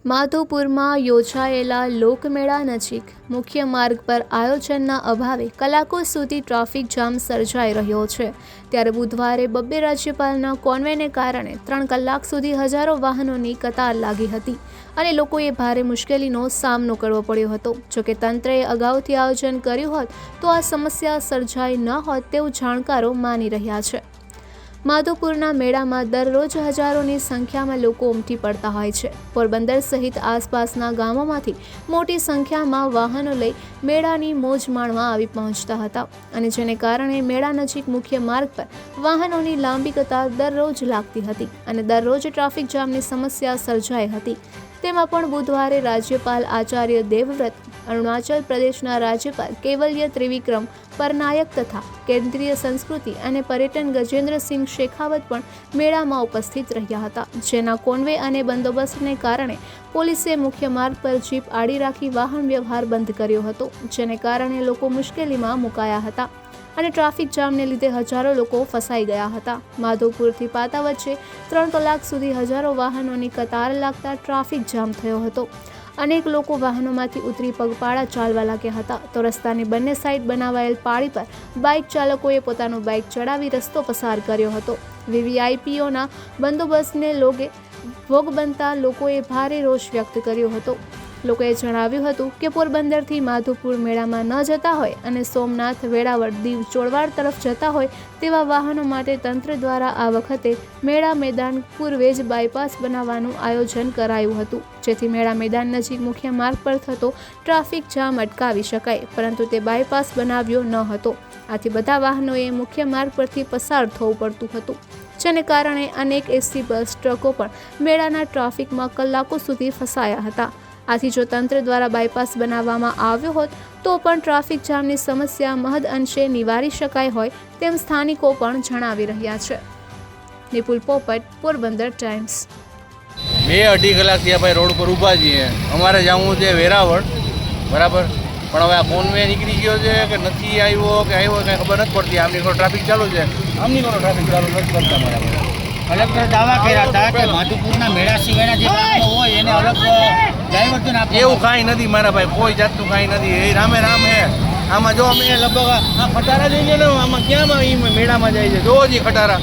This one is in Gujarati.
માધોપુરમાં યોજાયેલા લોકમેળા નજીક મુખ્ય માર્ગ પર આયોજનના અભાવે કલાકો સુધી ટ્રાફિક જામ સર્જાઈ રહ્યો છે। ત્યારે બુધવારે બબ્બે રાજ્યપાલના કોન્વેને કારણે 3 કલાક સુધી હજારો વાહનોની કતાર લાગી હતી અને લોકોએ ભારે મુશ્કેલીનો સામનો કરવો પડ્યો હતો। જોકે તંત્રએ અગાઉથી આયોજન કર્યું હોત તો આ સમસ્યા સર્જાઈ ન હોત તેવું જાણકારો માની રહ્યા છે। માધોપુરના મેળામાં દરરોજ હજારોની સંખ્યામાં લોકો ઉમટી પડતા હોય છે। પોરબંદર સહિત આસપાસના ગામોમાંથી મોટી સંખ્યામાં વાહનો લઈ મેળાની મોજ માણવા આવી પહોંચતા હતા અને જેને કારણે મેળા નજીક મુખ્ય માર્ગ પર વાહનોની લાંબી કતાર દરરોજ લાગતી હતી અને દરરોજ ટ્રાફિક જામની સમસ્યા સર્જાઈ હતી। તેમાં પણ બુધવારે રાજ્યપાલ આચાર્ય દેવવ્રત, અરુણાચલ પ્રદેશના રાજ્યપાલ કેવલ્ય ત્રિવિક્રમ પરનાયક તથા કેન્દ્રીય સંસ્કૃતિ અને પર્યટન ગજેન્દ્રસિંહ શેખાવત પણ મેળામાં ઉપસ્થિત રહ્યા હતા। જેના કોન્વે અને બંદોબસ્તને કારણે પોલીસે મુખ્ય માર્ગ પર જીપ આડી રાખી વાહન વ્યવહાર બંધ કર્યો હતો, જેને કારણે લોકો મુશ્કેલીમાં મુકાયા હતા અને ટ્રાફિક જામને લીધે હજારો લોકો ફસાઈ ગયા હતા। માધોપુરથી પાતા વચ્ચે 3 કલાક સુધી હજારો વાહનોની કતાર લાગતા ટ્રાફિક જામ થયો હતો। અનેક લોકો વાહનોમાંથી ઉતરી પગપાળા ચાલવા લાગ્યા હતા તો રસ્તાની બંને સાઈડ બનાવાયેલ પાળી પર બાઇક ચાલકોએ પોતાનું બાઇક ચડાવી રસ્તો પસાર કર્યો હતો। વીવીઆઈપીઓના બંદોબસ્તને ભોગ બનતા લોકોએ ભારે રોષ વ્યક્ત કર્યો હતો। લોકોએ જણાવ્યું હતું કે પોરબંદરથી માધોપુર મેળામાં ન જતા હોય અને સોમનાથ, વેળાવળ, દીવ, ચોળવાડ તરફ જતા હોય તેવા વાહનો માટે તંત્ર દ્વારા આ વખતે મેળા મેદાન પૂર્વે જ બાયપાસ બનાવવાનું આયોજન કરાયું હતું, જેથી મેળા મેદાન નજીક મુખ્ય માર્ગ પર થતો ટ્રાફિક જામ અટકાવી શકાય, પરંતુ તે બાયપાસ બનાવ્યો ન હતો। આથી બધા વાહનોએ મુખ્ય માર્ગ પરથી પસાર થવું પડતું હતું, જેને કારણે અનેક એસટી બસ, ટ્રકો પણ મેળાના ટ્રાફિકમાં કલાકો સુધી ફસાયા હતા। આથી જો તંત્ર દ્વારા બાયપાસ બનાવવામાં આવ્યો હોત તો પણ ટ્રાફિક જામની સમસ્યા મહદ અંશે નિવારી શકાય હોય તેમ સ્થાનિકો પણ જણાવી રહ્યા છે। નિપુલ પોપટ, પોરબંદર ટાઈમ્સ। 2-2.5 કલાકથી ભાઈ રોડ પર ઊભા છીએ। અમારે જવું છે વેરાવળ, બરાબર, પણ હવે આ કોન્વે નીકળી ગયો છે કે નથી આવ્યો કે આવ્યો કંઈ ખબર નથી પડતી। આમની કોઈ ટ્રાફિક ચાલુ છે, આમની કોઈ ટ્રાફિક ચાલુ નથી કરતા મારા। કલેક્ટર દાવા કર્યા હતા કે માધુપુરના મેળા સિવાયના જે વાહનો હોય એને અલગ ડાયવર્ઝન આપે। એવું કાંઈ નથી મારા ભાઈ, કોઈ જાતનું કાંઈ નથી। એ રામે રામ હે। આમાં જો અમે લગભગ આ ખટારા જોઈ લો ને, આમાં ક્યાંમાં એ મેળામાં જાય છે, જોવો જ ખટારા।